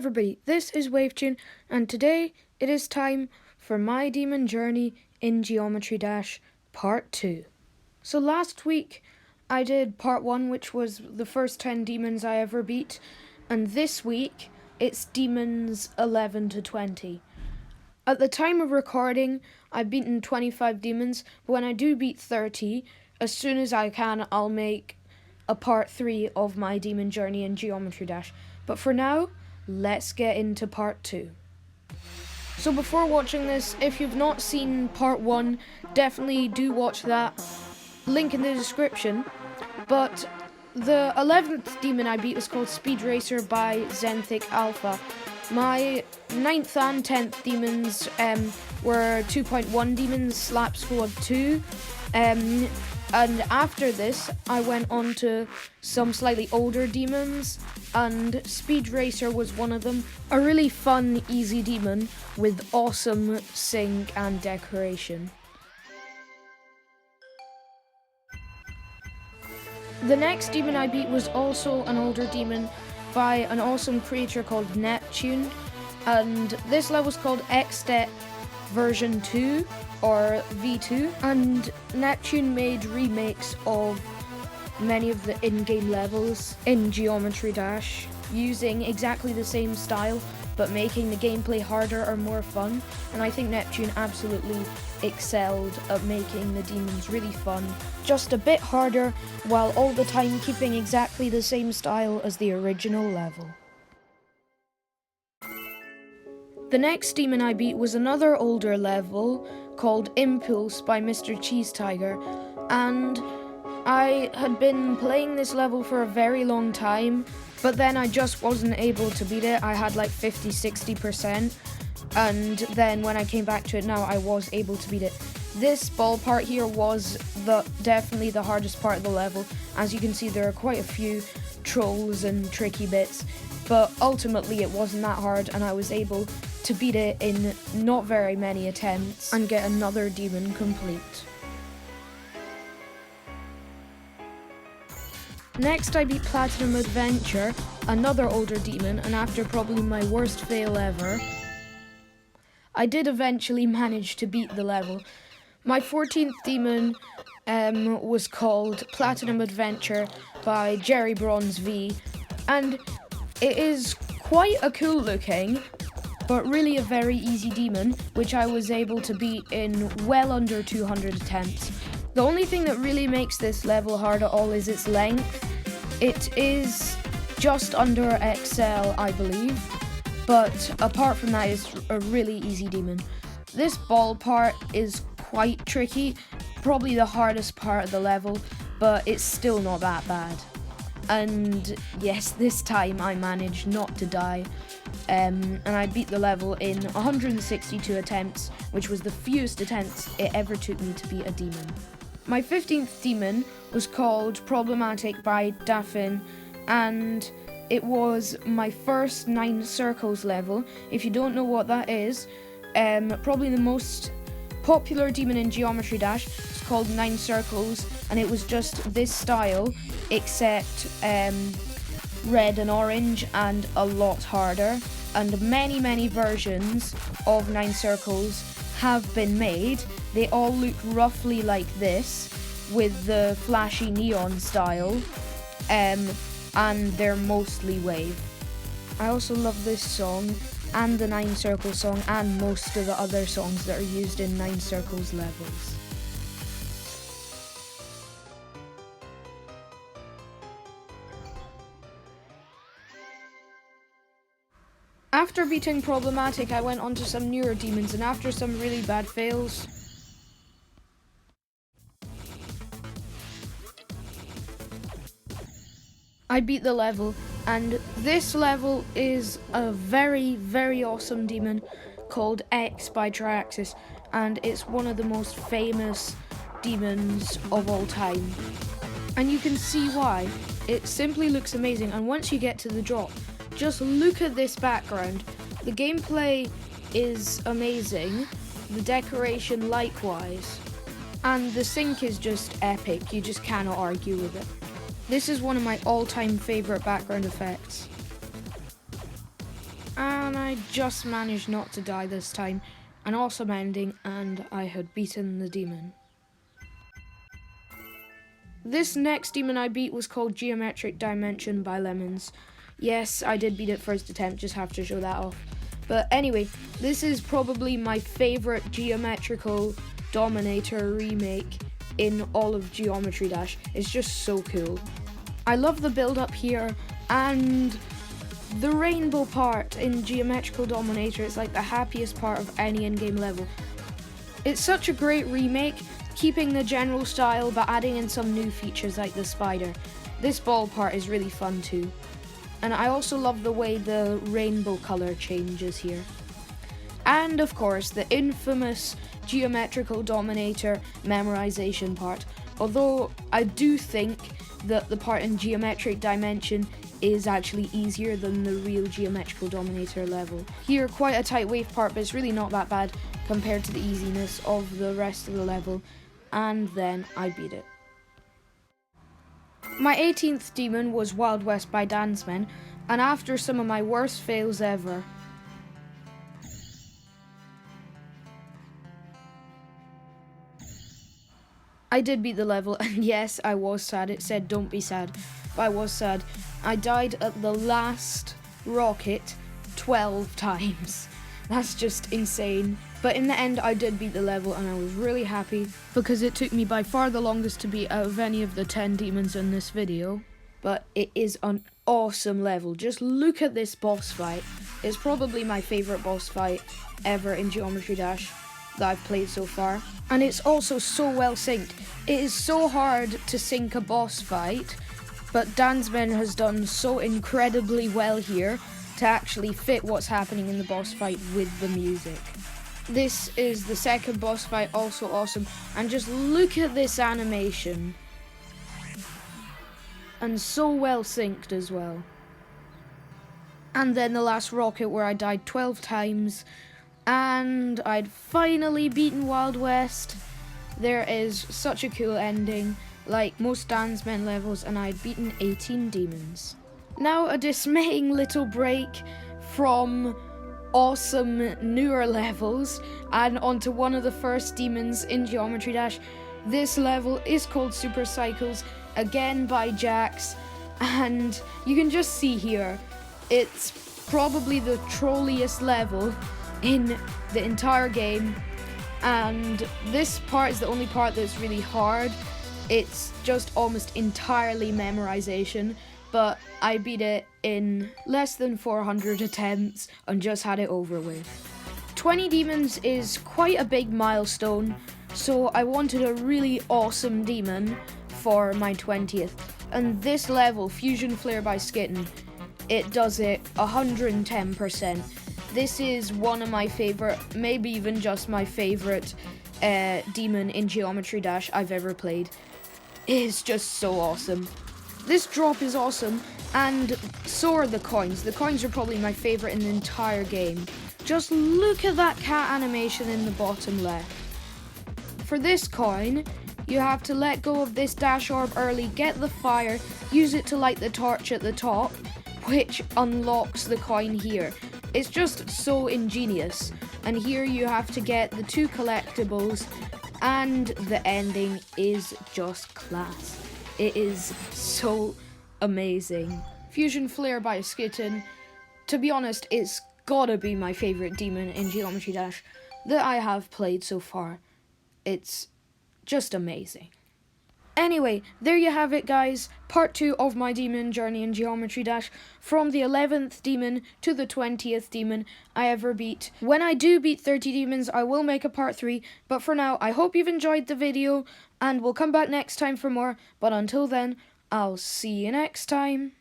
everybody, this is Wavetune, and today it is time for my demon journey in Geometry Dash Part 2. So last week I did Part 1, which was the first 10 demons I ever beat, and this week it's demons 11 to 20. At the time of recording, I've beaten 25 demons, but when I do beat 30, as soon as I can, I'll make a Part 3 of my demon journey in Geometry Dash. But for now, let's get into Part 2. So before watching this, if you've not seen Part 1, definitely do watch that. Link in the description. But the 11th demon I beat was called Speed Racer by ZenthicAlpha. My 9th and 10th demons were 2.1 demons, Slap Squad 2. And after this, I went on to some slightly older demons, and Speed Racer was one of them. A really fun, easy demon with awesome sync and decoration. The next demon I beat was also an older demon by an awesome creature called Neptune, and this level's called Xstep version 2 or V2, and Neptune made remakes of many of the in-game levels in Geometry Dash using exactly the same style but making the gameplay harder or more fun, and I think Neptune absolutely excelled at making the demons really fun, just a bit harder while all the time keeping exactly the same style as the original level. The next demon I beat was another older level called Impulse by MrCheeseTigrr, and I had been playing this level for a very long time, but then I just wasn't able to beat it. I had like 50-60%, and then when I came back to it now, I was able to beat it. This ball part here was definitely the hardest part of the level. As you can see, there are quite a few trolls and tricky bits, but ultimately it wasn't that hard, and I was able to beat it in not very many attempts and get another demon complete. Next I beat Platinum Adventure, another older demon, and after probably my worst fail ever, I did eventually manage to beat the level. My 14th demon was called Platinum Adventure by Jerry Bronze V, and it is quite a cool looking, but really a very easy demon, which I was able to beat in well under 200 attempts. The only thing that really makes this level hard at all is its length. It is just under XL, I believe, but apart from that, it's a really easy demon. This ball part is quite tricky, probably the hardest part of the level, but it's still not that bad. And yes, this time I managed not to die, and I beat the level in 162 attempts, which was the fewest attempts it ever took me to beat a demon. My 15th demon was called Problematic by Dhafin, and it was my first 9 circles level. If you don't know what that is, probably the most popular demon in Geometry Dash. It's called 9 circles, and it was just this style, except red and orange, and a lot harder. And many versions of 9 circles have been made. They all look roughly like this, with the flashy neon style, and they're mostly wave. I also love this song, and the 9 circles song, and most of the other songs that are used in 9 circles levels. After beating Problematic, I went on to some newer demons, and after some really bad fails, I beat the level. And this level is a very awesome demon called X by TriAxis, and it's one of the most famous demons of all time. And you can see why. It simply looks amazing, and once you get to the drop, just look at this background. The gameplay is amazing, the decoration likewise, and the sync is just epic. You just cannot argue with it. This is one of my all-time favorite background effects. and I just managed not to die this time. An awesome ending, and I had beaten the demon. This next demon I beat was called Geometric Dimension by Lemons. Yes, I did beat it first attempt, just have to show that off. But anyway, this is probably my favourite geometrical dominator remake in all of Geometry Dash. It's just so cool. I love the build up here, and the rainbow part in Geometrical Dominator is like the happiest part of any in-game level. It's such a great remake, keeping the general style but adding in some new features like the spider. This ball part is really fun too. And I also love the way the rainbow colour changes here. And of course, the infamous Geometrical Dominator memorization part. Although I do think that the part in Geometric Dimension is actually easier than the real Geometrical Dominator level. Here, quite a tight wave part, but it's really not that bad compared to the easiness of the rest of the level. And then I beat it. My 18th demon was Wild West by DanZmeN, and after some of my worst fails ever, I did beat the level, and yes, I was sad. It said don't be sad, but I was sad. I died at the last rocket 12 times. That's just insane. But in the end, I did beat the level, and I was really happy because it took me by far the longest to beat out of any of the 10 demons in this video. But it is an awesome level. Just look at this boss fight. It's probably my favourite boss fight ever in Geometry Dash that I've played so far. And it's also so well synced. It is so hard to sync a boss fight, but DanZmeN has done so incredibly well here to actually fit what's happening in the boss fight with the music. This is the second boss fight, also awesome, and just look at this animation. And so well synced as well. And then the last rocket where I died 12 times, and I'd finally beaten Wild West. There is such a cool ending, like most DanZmeN levels, and I'd beaten 18 demons. Now a dismaying little break from awesome newer levels and onto one of the first demons in Geometry Dash. This level is called Super Cycles, again by Jax, and you can just see here, it's probably the trolliest level in the entire game, and this part is the only part that's really hard. It's just almost entirely memorization, but I beat it in less than 400 attempts and just had it over with. 20 demons is quite a big milestone, so I wanted a really awesome demon for my 20th. And this level, Fusion Flare by Skitten, it does it 110%. This is one of my favorite, maybe even just my favorite demon in Geometry Dash I've ever played. It is just so awesome. This drop is awesome, and so are the coins. The coins are probably my favorite in the entire game. Just look at that cat animation in the bottom left. For this coin, you have to let go of this dash orb early, get the fire, use it to light the torch at the top, which unlocks the coin here. It's just so ingenious. And here you have to get the 2 collectibles, and the ending is just class. It is so amazing. Fusion Flare by Skitten, to be honest, it's gotta be my favourite demon in Geometry Dash that I have played so far. It's just amazing. Anyway, there you have it, guys. Part 2 of my demon journey in Geometry Dash, from the 11th demon to the 20th demon I ever beat. When I do beat 30 demons, I will make a part 3, but for now, I hope you've enjoyed the video, and we'll come back next time for more, but until then, I'll see you next time.